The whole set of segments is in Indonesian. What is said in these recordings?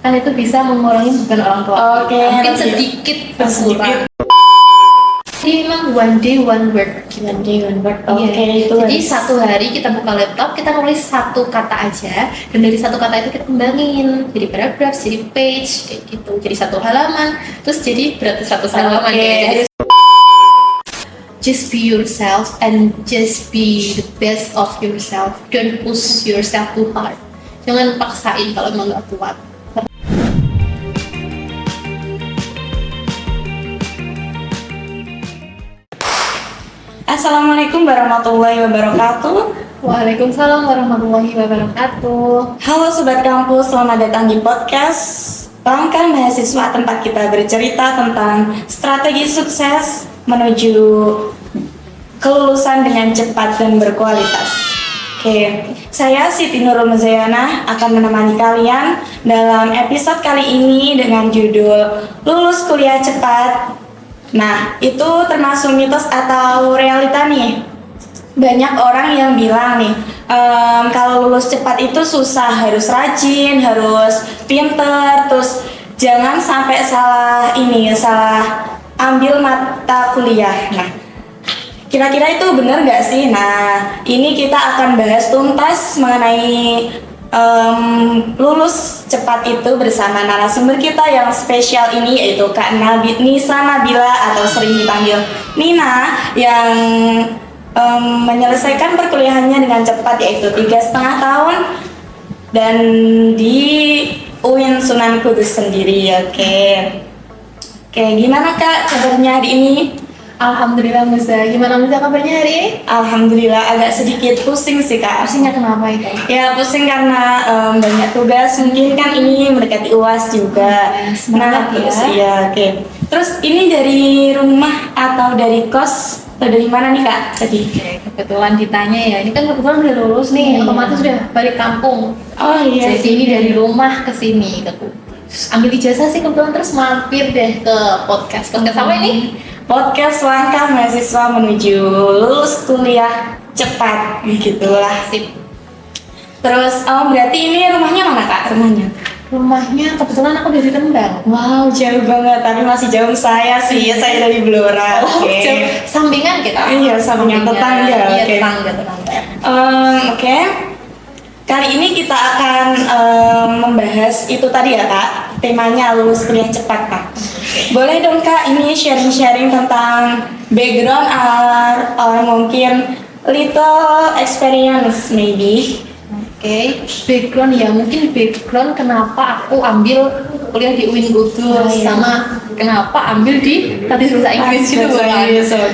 kan itu bisa mengurangi beban orang tua. Mungkin sedikit berkurang. Jadi memang one day one word. Itu jadi satu hari kita buka laptop, kita nulis satu kata aja, dan dari satu kata itu kita kembangin jadi paragraph, jadi page kayak gitu, jadi satu halaman, terus jadi beratus-ratus halaman ya. Just be yourself and just be the best of yourself. Don't push yourself too hard. Jangan paksain kalau emang gak kuat. Assalamualaikum warahmatullahi wabarakatuh. Waalaikumsalam warahmatullahi wabarakatuh. Halo Sobat Kampus, selamat datang di podcast Langkah Mahasiswa, tempat kita bercerita tentang strategi sukses menuju kelulusan dengan cepat dan berkualitas. Oke, saya Siti Nurul Muzayana akan menemani kalian dalam episode kali ini dengan judul Lulus Kuliah Cepat. Nah, itu termasuk mitos atau realita nih? Banyak orang yang bilang nih, kalau lulus cepat itu susah, harus rajin, harus pinter, terus jangan sampai salah ambil mata kuliah. Nah, kira-kira itu benar nggak sih? Nah, ini kita akan bahas tuntas mengenai lulus cepat itu bersama narasumber kita yang spesial ini, yaitu Kak Nisa Nabila atau sering dipanggil Nina, yang menyelesaikan perkuliahannya dengan cepat, yaitu 3,5 tahun dan di UIN Sunan Kudus sendiri. Oke, gimana Kak kabarnya hari ini? Alhamdulillah Musa, gimana Musa kabarnya hari ini? Alhamdulillah, agak sedikit pusing sih Kak. Pusingnya kenapa itu? Ya pusing karena banyak tugas, mungkin kan ini mendekati UAS juga. Semangat ya. Oke. Terus ini dari rumah atau dari kos atau dari mana nih Kak tadi? Kebetulan ditanya ya, ini kan kebetulan udah lulus nih, otomatis udah balik kampung. Oh iya. Jadi ini dari rumah ke sini, ambil ijazah sih kebetulan, terus mampir deh ke podcast apa ini? Podcast Langkah Mahasiswa menuju lulus kuliah cepat, gitulah. Sip. Terus, berarti ini rumahnya mana Kak? Rumahnya kebetulan aku dari Rembang. Wow, jauh banget, tapi masih jauh saya sih. Saya dari Blora. Oke. Sampingan kita. Iya, sampingan tetangga. Iya, tetangga. Oke. Kali ini kita akan membahas itu tadi ya Kak, temanya lulus kuliah cepat Kak. Boleh dong Kak, ini sharing-sharing tentang background or mungkin little experience maybe. Oke, background ya, mungkin background kenapa aku ambil kuliah di UIN Kudus, sama kenapa ambil di Tadris Bahasa Inggris gitu kan.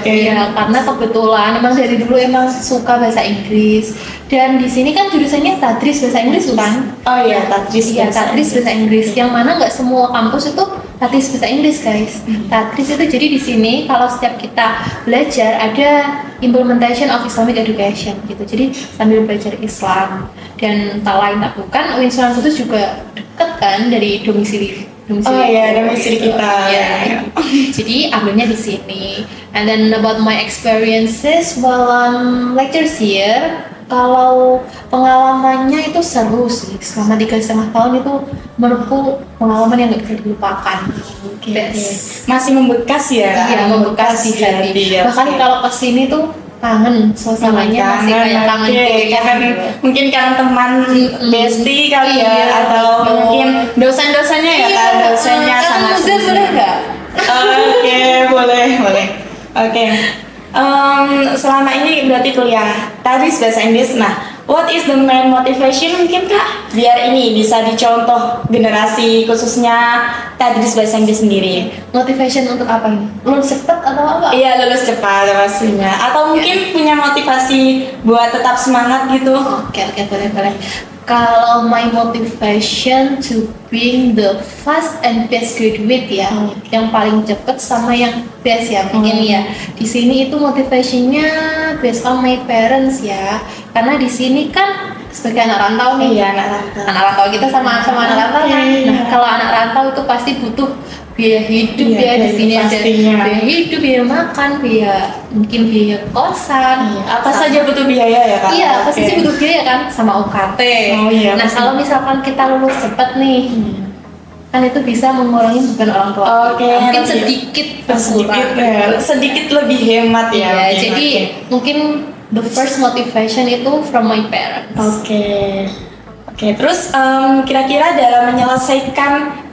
Ya, karena kebetulan emang dari dulu emang suka bahasa Inggris. Dan di sini kan jurusannya Tadris Bahasa Inggris kan? Oh iya, Tadris Bahasa Inggris. Yang mana nggak semua kampus itu Tadris Bahasa Inggris guys. Tadris itu jadi di sini kalau setiap kita belajar ada implementation of Islamic education gitu. Jadi sambil belajar Islam, dan tak lain tak bukan UIN Sunan Kudus juga deket kan dari domisili. Oh iya, domisili kita. Ya. Jadi ambilnya di sini. And then about my experiences while lectures here, kalau pengalamannya itu seru sih. Selama 3,5 tahun itu menurutku pengalaman yang nggak bisa dilupakan. Masih membekas ya? Iya, membekas di hati. Bahkan kalau kesini tuh kangen, suasananya masih kayak kangen mungkin kangen teman bestie kali ya, atau mungkin dosen-dosennya ya kan, dosennya sangat boleh nggak? Oke, boleh. Oke. Selama ini berarti kuliah Tadris Bahasa Inggris. Nah, what is the main motivation mungkin Kak, biar ini bisa dicontoh generasi khususnya Tadris Bahasa Inggris sendiri? Motivation untuk apa ini? Lulus cepat atau apa? Iya, lulus cepat pastinya. Atau mungkin punya motivasi buat tetap semangat gitu? Oke, boleh. Kalau my motivation to being the fast and best graduate ya, yang paling cepet sama yang best ya mungkin ya. Di sini itu motivationnya based on my parents ya, karena di sini kan sebagai anak rantau nih. Iya, anak rantau kita sama anak rantau kan. Nah, kalau anak rantau itu pasti butuh biaya hidup ya. Di sini ada biaya hidup, biaya makan, mungkin biaya kosan. Apa saja butuh biaya ya Kak? Iya, apa saja butuh biaya kan, sama UKT. Oh iya. Nah, kalau misalkan kita lulus cepat nih, kan itu bisa mengurangi beban orang tua. Mungkin sedikit berkurang. Sedikit lebih hemat ya. Iya, jadi mungkin the first motivation itu from my parents. Oke, terus kira-kira dalam menyelesaikan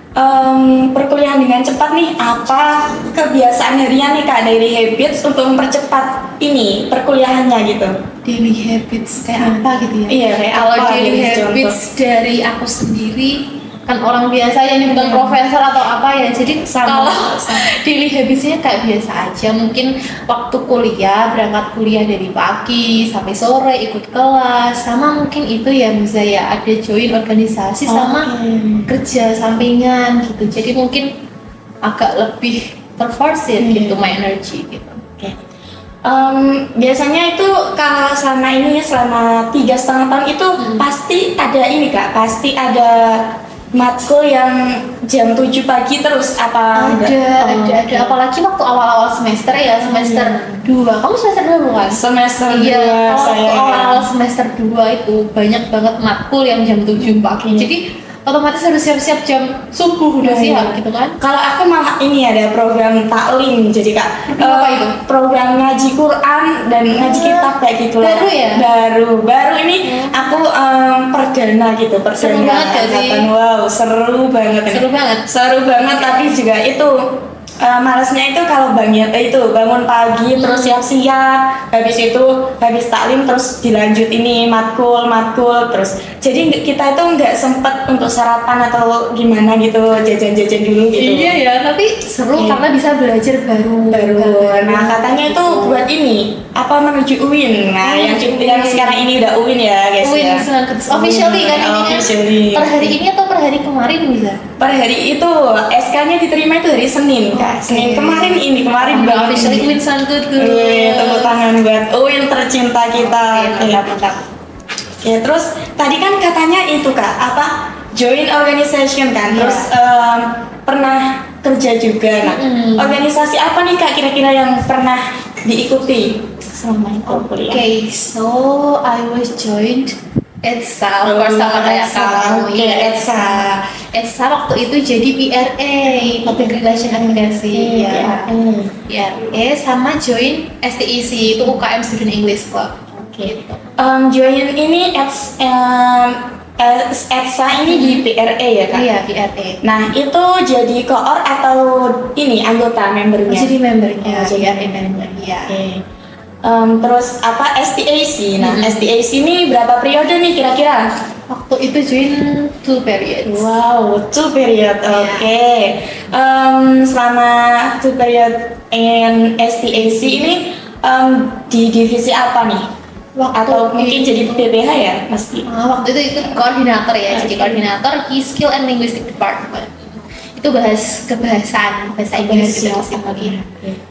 perkuliahan dengan cepat nih, apa kebiasaan harian nih Kak, daily habits untuk mempercepat ini perkuliahannya gitu? Daily habits kayak apa gitu ya? Iya, kayak kalau apa daily gitu, habits contoh. dari aku sendiri kan orang biasa yang bukan profesor atau apa ya, jadi kalau daily habitsnya kayak biasa aja, mungkin waktu kuliah, berangkat kuliah dari pagi sampai sore, ikut kelas, sama mungkin itu ya Muza ya, ada join organisasi sama kerja sampingan gitu, jadi mungkin agak lebih terforce gitu my energy gitu. Biasanya itu kalau selama ini selama 3,5 tahun itu pasti ada ini Kak, pasti ada matkul yang jam 7 pagi terus apa? Ada. Apalagi waktu awal-awal semester ya, semester 2. Kamu semester 2 bukan? Semester 2 iya, kalau saya. awal-awal semester 2 itu banyak banget matkul yang jam 7 pagi. Jadi otomatis harus siap-siap jam subuh udah siap gitu kan. Kalau aku malah ini ada program taklim, jadi Kak apa itu? program ngaji Quran dan ngaji kitab kayak gitu lah. Baru ya? Baru ini aku perdana gitu, Seru banget gak sih? Wow, seru banget. Seru banget tapi juga itu malasnya itu kalau bangun pagi terus siap-siap, habis taklim terus dilanjut ini matkul terus, jadi kita itu nggak sempet untuk sarapan atau gimana gitu, jajan-jajan dulu gitu. Iya ya, tapi seru karena bisa belajar baru. Nah katanya itu buat ini apa menuju UIN. Nah yang sekarang ini udah UIN ya guys. UIN ya. Officially kan ini Officially. Per hari ini atau per hari kemarin bisa? Per hari itu SK-nya diterima itu hari Senin Kak. Senin kemarin banget. Officially UIN good. Tepuk tangan buat UIN tercinta kita. Mantap. Ya terus tadi kan katanya itu Kak apa join organization kan. Terus pernah kerja juga. Nah organisasi apa nih Kak kira-kira yang pernah diikuti selama itu kuliah? So I was joined ETSA, of course sama kayak kamu. ETSA waktu itu jadi PRA, Public Relation Advocacy ya. PRA sama join STEC, itu UKM Student English Club. Gitu. Join ini ETSA ini di PRA ya Kak? Iya, PRA. Nah itu jadi koor atau ini anggota membernya? Jadi membernya, PRA member. Iya. Terus apa STAC? Nah STAC ini berapa periode nih kira-kira? Waktu itu join 2 periods. Wow, 2 period. Oke. Selama 2 period in STAC ini di divisi apa nih? Atau mungkin jadi PPH ya pasti. Waktu itu koordinator ya, jadi koordinator Key Skill and Linguistic Department. Itu bahasa Inggris gitu sih.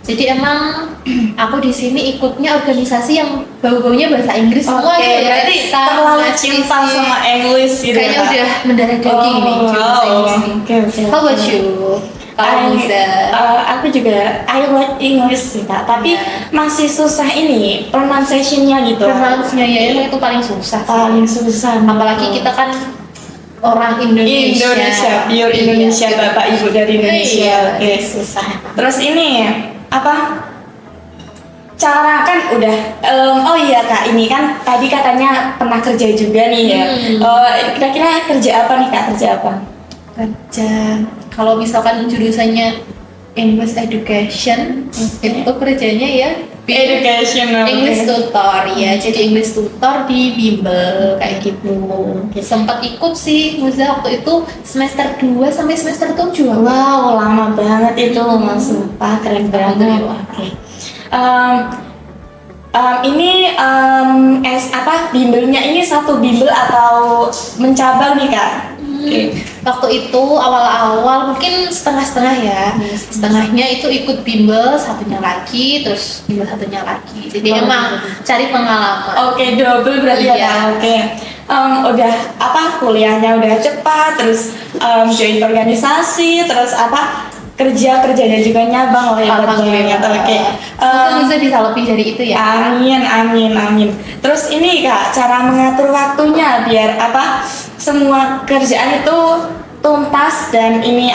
Jadi emang aku di sini ikutnya organisasi yang bau-baunya bahasa Inggris semua gitu ya. Berarti terlalu cinta sama English gitu. Kayaknya udah mendarah daging nih bahasa Inggris nih. How about you? Aku juga I like English sih Kak, tapi masih susah ini pronunciation-nya gitu. Pronunciation-nya ya itu paling susah. Apalagi kita kan orang Indonesia, pure Indonesia, Bapak Ibu dari Indonesia. Oke, susah. Terus ini apa? Cara kan udah, oh iya Kak, ini kan tadi katanya pernah kerja juga nih ya. Kira-kira kerja apa nih Kak? Kerja, kalau misalkan jurusannya English Education, itu kerjanya ya English tutor ya, jadi English tutor di bimbel kayak gitu. Sempat ikut sih Muza waktu itu semester 2 sampai semester 7. Wow, lama banget itu, sumpah keren banget. Oke. Ini bimbelnya ini satu bimbel atau mencabang nih Kak? Waktu itu awal-awal mungkin setengah-setengah ya. Setengahnya itu ikut bimbel, satunya lagi, terus bimbel satunya lagi. Jadi emang cari pengalaman. Oke, double berarti ya. Oke. Udah kuliahnya udah cepat, terus join organisasi, terus kerjanya juga nyabang hebat banget. Oke. Bisa bisa lebih dari itu ya. Amin. Terus ini Kak, cara mengatur waktunya biar semua kerjaan itu tuntas dan ini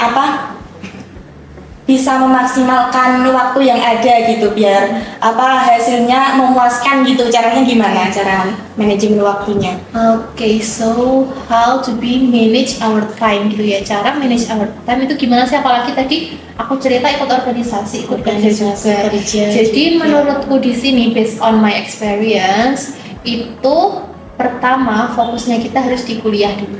bisa memaksimalkan waktu yang ada gitu, biar hasilnya memuaskan gitu. Caranya gimana cara manajemen waktunya? Oke, so how to be manage our time gitu ya. Cara manage our time itu gimana sih? Apalagi tadi aku cerita ikut organisasi, ikut kerja juga. Jadi menurutku di sini based on my experience itu pertama fokusnya kita harus di kuliah dulu.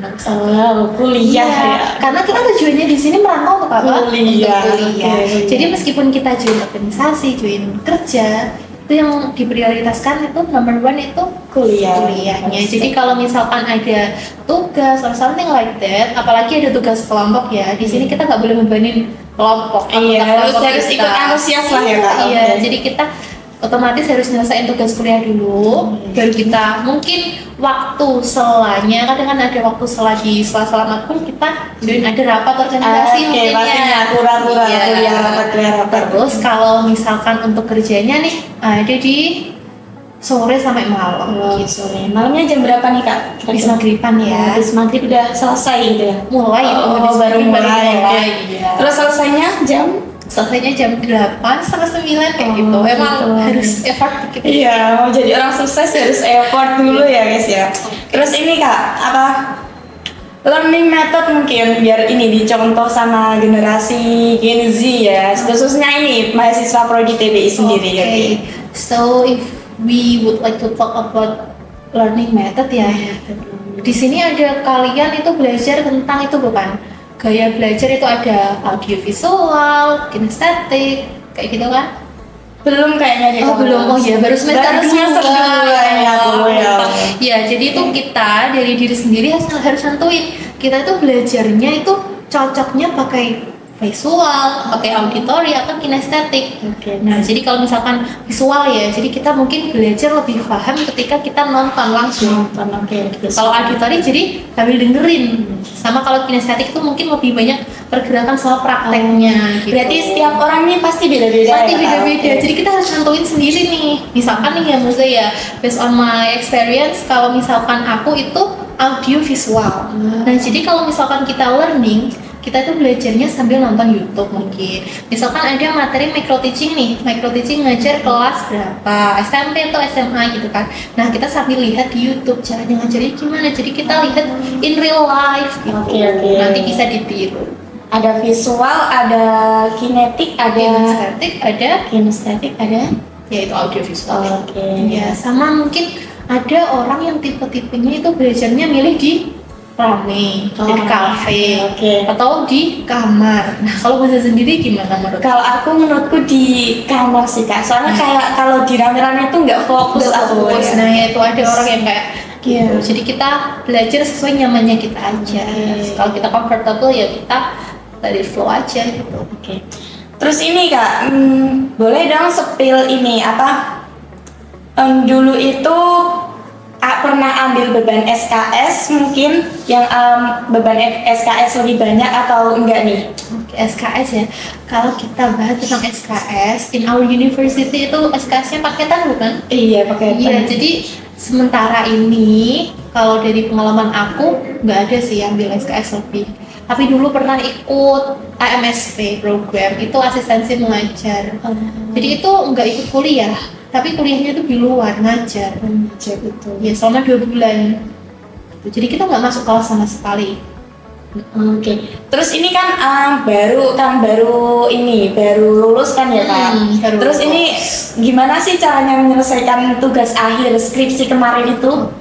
Kuliah ya. Karena kita tujuannya di sini merantau untuk apa? Kuliah. Untuk kuliah. Jadi meskipun kita join organisasi, join kerja, itu yang diprioritaskan itu number one itu kuliahnya. Jadi kalau misalkan ada tugas or something like that, apalagi ada tugas kelompok ya, di sini kita nggak boleh membebanin kelompok. Harus ikut antusias lah ya Kak. Iya, jadi kita otomatis harus nyelesain tugas kuliah dulu, baru kita mungkin waktu selanya, kadang kan ada waktu sela di sela-sela pun kita join ada rapat organisasi mungkin ya. Rapat. Terus kalau misalkan untuk kerjanya nih ada di sore sampai malam gitu. Malamnya jam berapa nih Kak? Habis maghriban ya. Habis maghrib udah selesai gitu ya? Mulai itu baru mulai. Iya. Terus selesainya selesainya jam 8, setengah 9 kayak gitu. Emang gitu. harus effort dikit. Iya, mau jadi orang sukses harus effort dulu ya guys ya. Terus ini Kak, learning method mungkin biar ini dicontoh sama generasi Gen Z ya, khususnya ini mahasiswa prodi TBI sendiri ya. So if we would like to talk about learning method ya, di sini ada kalian itu belajar tentang itu bukan? Gaya belajar itu ada audiovisual, kinestetik, kayak gitu kan? Belum kayaknya deh. Belum. Ya baru semester 2 ya. Jadi itu kita dari diri sendiri harus nentuin kita itu belajarnya itu cocoknya pakai visual, pakai auditori atau kinestetik. Nah, jadi kalau misalkan visual ya, jadi kita mungkin belajar lebih paham ketika kita nonton langsung. Kalau auditori jadi sambil dengerin. Sama kalau kinestetik itu mungkin lebih banyak pergerakan sama prakteknya. Gitu. Berarti setiap orang ini pasti beda-beda. Jadi kita harus nentuin sendiri nih. Misalkan nih ya maksudnya ya, based on my experience, kalau misalkan aku itu audio visual. Nah, jadi kalau misalkan kita learning, kita itu belajarnya sambil nonton YouTube mungkin. Misalkan ada materi micro teaching nih, micro teaching ngajar kelas berapa, SMP atau SMA gitu kan. Nah, kita sambil lihat di YouTube caranya ngajarnya gimana. Jadi kita lihat in real life gitu. Nanti bisa ditiru. Ada visual, ada kinetik, ada kinestetik, ada yaitu audio visual. Ya, sama mungkin ada orang yang tipe-tipenya itu belajarnya milih di rame, di kafe, atau di kamar. Nah, kalau Mas sendiri gimana menurut? Kalau aku menurutku di kamar sih Kak. Soalnya kayak kalau di rame-rame itu nggak fokus. Nah, itu ada orang yang kayak gitu. Jadi kita belajar sesuai nyamannya kita aja. Kalau kita comfortable ya kita dari flow aja gitu. Terus ini Kak, boleh dong spill ini dulu itu pernah ambil beban SKS mungkin yang beban SKS lebih banyak atau enggak nih? SKS ya. Kalau kita bahas tentang SKS in our university itu SKS-nya paketan bukan? Iya, paketan. Iya, jadi sementara ini kalau dari pengalaman aku nggak ada sih yang ambil SKS lebih. Tapi dulu pernah ikut AMSP program, itu asistensi mengajar. Jadi itu nggak ikut kuliah, tapi kuliahnya itu di luar ngajar gitu. Ya selama 2 bulan. Jadi kita nggak masuk kelas sama sekali. Terus ini kan baru lulus kan ya Kak. Terus ini gimana sih caranya menyelesaikan tugas akhir skripsi kemarin itu?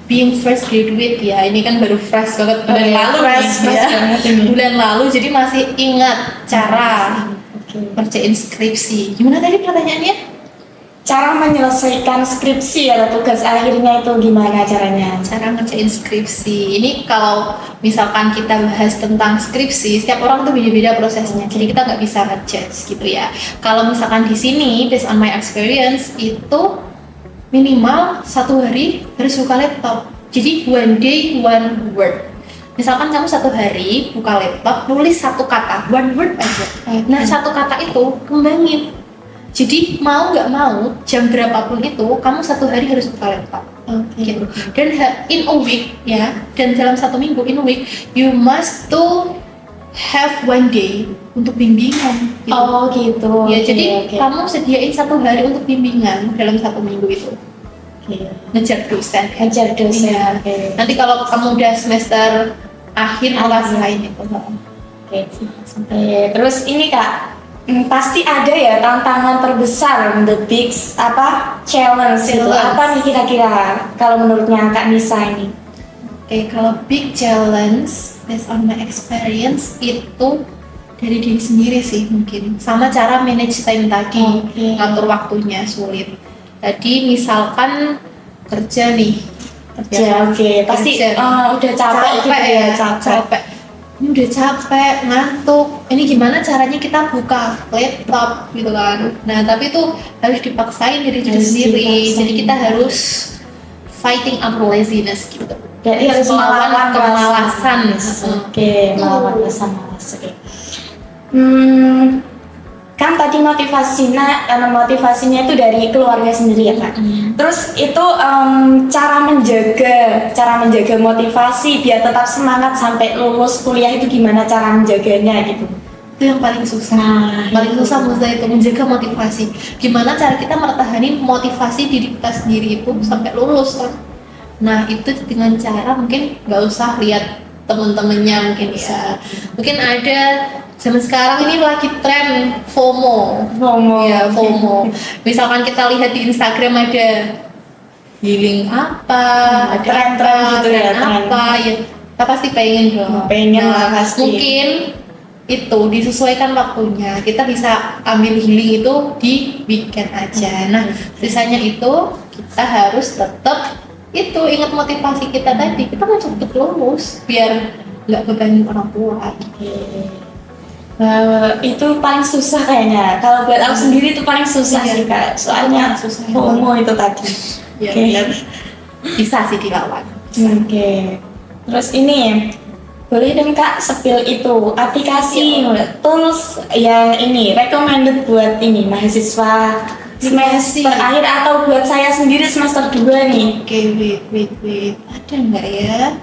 Being fresh graduate ya, ini kan baru fresh banget bulan lalu bulan lalu, jadi masih ingat cara ngerjain skripsi. Gimana tadi pertanyaannya? Cara menyelesaikan skripsi atau tugas akhirnya itu gimana caranya? Cara ngerjain skripsi. Ini kalau misalkan kita bahas tentang skripsi, setiap orang tuh beda-beda prosesnya. Jadi kita nggak bisa ngejudge gitu ya. Kalau misalkan di sini, based on my experience, itu minimal 1 hari harus buka laptop. Jadi one day one word. Misalkan kamu 1 hari buka laptop, nulis 1 kata, one word aja. Nah 1 kata itu kembangin. Jadi mau nggak mau jam berapapun itu kamu 1 hari harus buka laptop. gitu. Dan in a week ya, dan dalam 1 minggu in a week you must to have 1 day untuk bimbingan gitu. Oh gitu. Ya jadi kamu sediain 1 hari untuk bimbingan dalam 1 minggu itu. Ngejar dosen. Ya. Nanti kalau kamu udah semester akhir ngerasain itu. Terus ini Kak, pasti ada ya tantangan terbesar, the big challenge itu. Apa nih kira-kira kalau menurutnya Kak Nisa ini? Kalau big challenge based on my experience itu dari diri sendiri sih mungkin. Sama cara manage time tadi, ngatur waktunya sulit. Tadi misalkan kerja nih. Pasti udah capek gitu ya, capek. Ini udah capek, ngantuk. Ini gimana caranya kita buka laptop gitu kan? Nah, tapi itu harus dipaksain dari diri sendiri. Jadi kita harus fighting up laziness gitu. Jadi harus melawan kemalasan. Melawan rasa malas. Kan tadi motivasinya itu dari keluarga sendiri ya Kak. Terus itu cara menjaga motivasi biar tetap semangat sampai lulus kuliah itu gimana cara menjaganya gitu? Itu yang paling susah. Paling susah itu menjaga motivasi. Gimana cara kita mertahanin motivasi diri kita sendiri itu sampai lulus kan? Nah itu dengan cara mungkin nggak usah lihat temen-temennya mungkin ya. Mungkin ada zaman sekarang ini lagi tren FOMO. Ya, FOMO. Misalkan kita lihat di Instagram ada healing apa, ada tren gitu ya, apa ya. Kita pasti pengen dong. Lah pasti. Mungkin itu disesuaikan waktunya. Kita bisa ambil healing itu di weekend aja. Nah, sisanya itu kita harus tetap itu ingat motivasi kita tadi, kita mau cepet lulus biar nggak bebanin orang tua. Itu paling susah kayaknya. Kalau buat aku sendiri itu paling susah sih Kak. Soalnya FOMO itu tadi. Bisa sih dilawan. Terus ini boleh dong Kak spill itu aplikasi tools yang ini recommended buat ini mahasiswa semester akhir atau buat saya sendiri semester 2 nih. Wait. Ada nggak ya?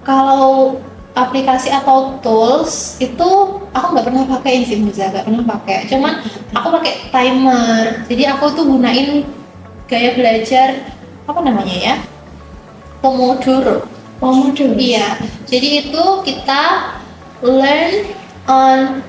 Kalau aplikasi atau tools itu aku nggak pernah pakai sih Muza, nggak pernah pakai. Cuman aku pakai timer. Jadi aku tuh gunain gaya belajar apa namanya ya? Pomodoro. Iya. Jadi itu kita learn on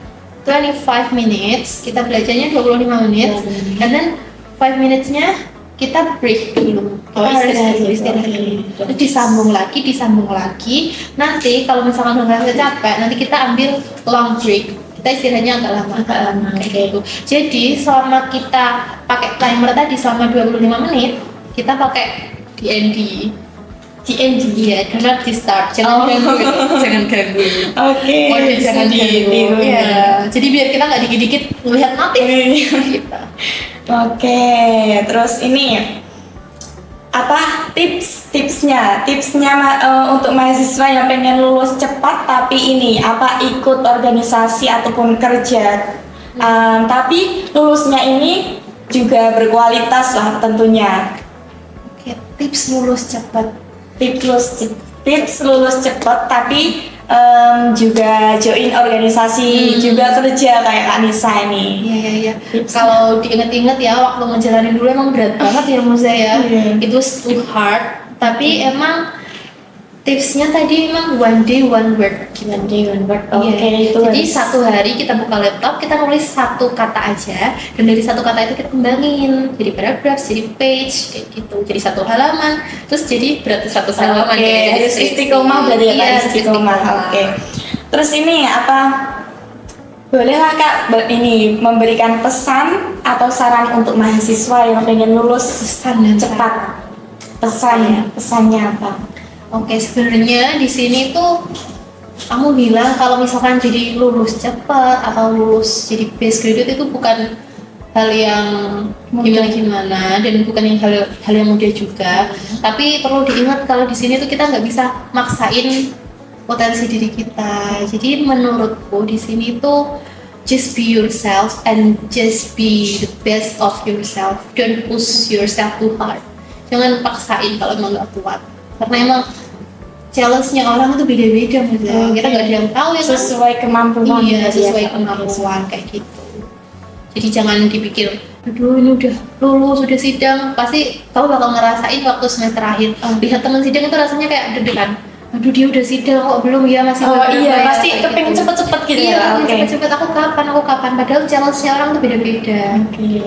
25 minutes, kita belajarnya 25 menit, and then 5 minutes-nya kita break dulu. Istirahat dulu. Terus disambung lagi. Nanti kalau misalkan udah ngerasa capek, nanti kita ambil long break. Kita istirahatnya agak lama. Kayak gitu. Jadi selama kita pakai timer tadi selama 25 menit, kita pakai DND. Ya, do not disturb, jangan ganggu. Jangan ganggu. Ya, jadi biar kita nggak dikit-dikit melihat notif. Terus ini apa tipsnya untuk mahasiswa yang pengen lulus cepat tapi ini ikut organisasi ataupun kerja, tapi lulusnya ini juga berkualitas lah tentunya. Tips lulus cepat. Tips lulus cepat tapi juga join organisasi, juga kerja kayak Kak Nisa ini. Iya. Kalau diingat-ingat ya waktu ngejalanin dulu emang berat banget ya Muza ya. It was too hard. Tapi emang tipsnya tadi emang 1 day 1 word. Itu jadi 1 hari kita buka laptop, kita nulis 1 kata aja, dan dari 1 kata itu kita kembangin jadi paragraph, jadi page kayak gitu, jadi 1 halaman, terus jadi berarti 100 halaman. Harus istiqomah berarti ya Kak, istiqomah. Terus ini bolehlah Kak ini memberikan pesan atau saran untuk mahasiswa yang pengen lulus cepat? Pesannya apa? Sebenarnya di sini tuh kamu bilang kalau misalkan jadi lulus cepat atau lulus jadi best graduate itu bukan hal yang gimana dan bukan yang hal yang mudah juga. Tapi perlu diingat kalau di sini tuh kita nggak bisa maksain potensi diri kita. Jadi menurutku di sini tuh just be yourself and just be the best of yourself. Don't push yourself too hard. jangan paksain kalau emang nggak kuat, karena emang challenge-nya orang itu beda-beda Maza. Kita nggak ada yang tahu ya sesuai kemampuan. Iya, sesuai kemampuan kayak gitu. Jadi jangan dipikir, aduh ini udah lulus, udah sidang, pasti kamu bakal ngerasain waktu semester akhir. Lihat teman sidang itu rasanya kayak deg-degan. Aduh dia udah sidang kok belum ya, masih iya, ya, pasti kepengen gitu. cepet-cepet gitu. Iya, Oke. cepet-cepet aku kapan. Padahal challenge-nya orang tuh beda-beda. Oke,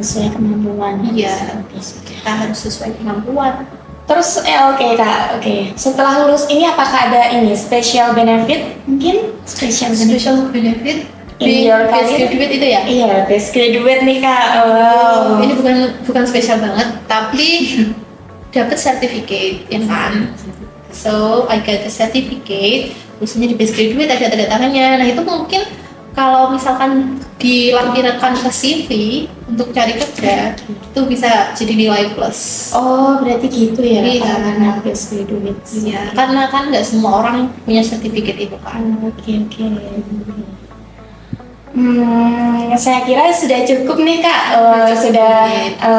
sesuai kemampuan. Iya, kita harus sesuai kemampuan. Terus oke Kak, setelah lulus ini apakah ada ini special benefit? Mungkin special benefit in your best career? graduate itu ya? Iya, best graduate nih Kak. Wow. Ini bukan spesial banget, tapi dapat sertifikat ya kan. So I got a certificate, khususnya di best graduate ada tanda tangannya. Nah itu mungkin kalau misalkan dilampirkan ke CV untuk cari kerja itu bisa jadi nilai plus. Oh, berarti gitu ya. Iya. Karena best graduate. Iya, karena kan nggak semua orang punya sertifikat itu kan. Oke. Saya kira sudah cukup nih Kak. Sudah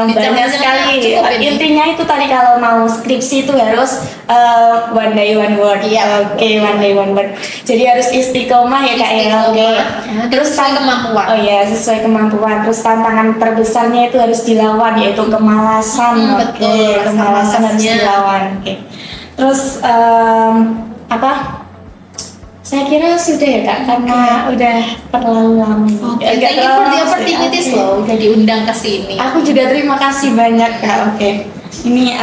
banyak sekali. Intinya itu tadi kalau mau skripsi itu harus one day one word. Iya. Oke, one day one word. Jadi harus istiqomah ya Kak ya. Oke. Terus sesuai kemampuan. Oh iya, sesuai kemampuan. Terus tantangan terbesarnya itu harus dilawan, yaitu kemalasan. Betul, kemalasan harus malasnya. dilawan. Oke. Terus apa? Saya kira sudah ya Kak, karena udah terlalu lama. Thank you for the opportunities loh, udah diundang ke sini. Aku juga terima kasih banyak Kak. Oke. Ini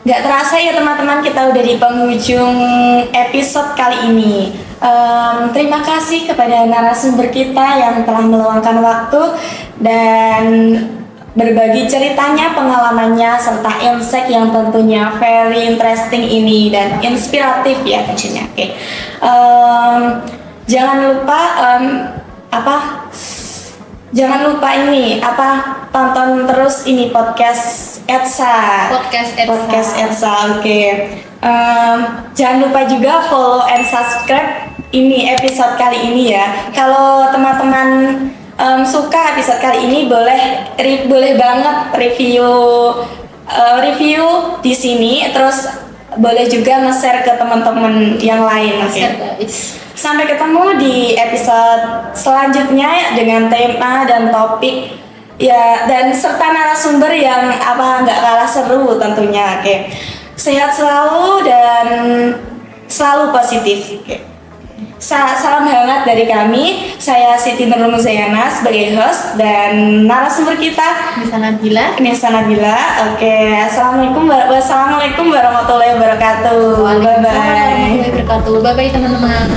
nggak terasa ya teman-teman, kita udah di penghujung episode kali ini. Terima kasih kepada narasumber kita yang telah meluangkan waktu dan berbagi ceritanya, pengalamannya, serta insight yang tentunya very interesting ini dan inspiratif ya tentunya. Oke. Jangan lupa jangan lupa ini tonton terus ini podcast Edsa. Oke. Jangan lupa juga follow and subscribe ini episode kali ini ya. Kalau teman-teman suka episode kali ini boleh banget review di sini, terus boleh juga nge-share ke teman-teman yang lain. Oke. Sampai ketemu di episode selanjutnya dengan tema dan topik ya, dan serta narasumber yang nggak kalah seru tentunya. Oke. Sehat selalu dan selalu positif. Oke. Salam hangat dari kami. Saya Siti Nurul Muzayana sebagai host dan narasumber kita Nisa Nabila. Oke, Wassalamualaikum warahmatullahi wabarakatuh. Bye bye. Bye bye teman-teman.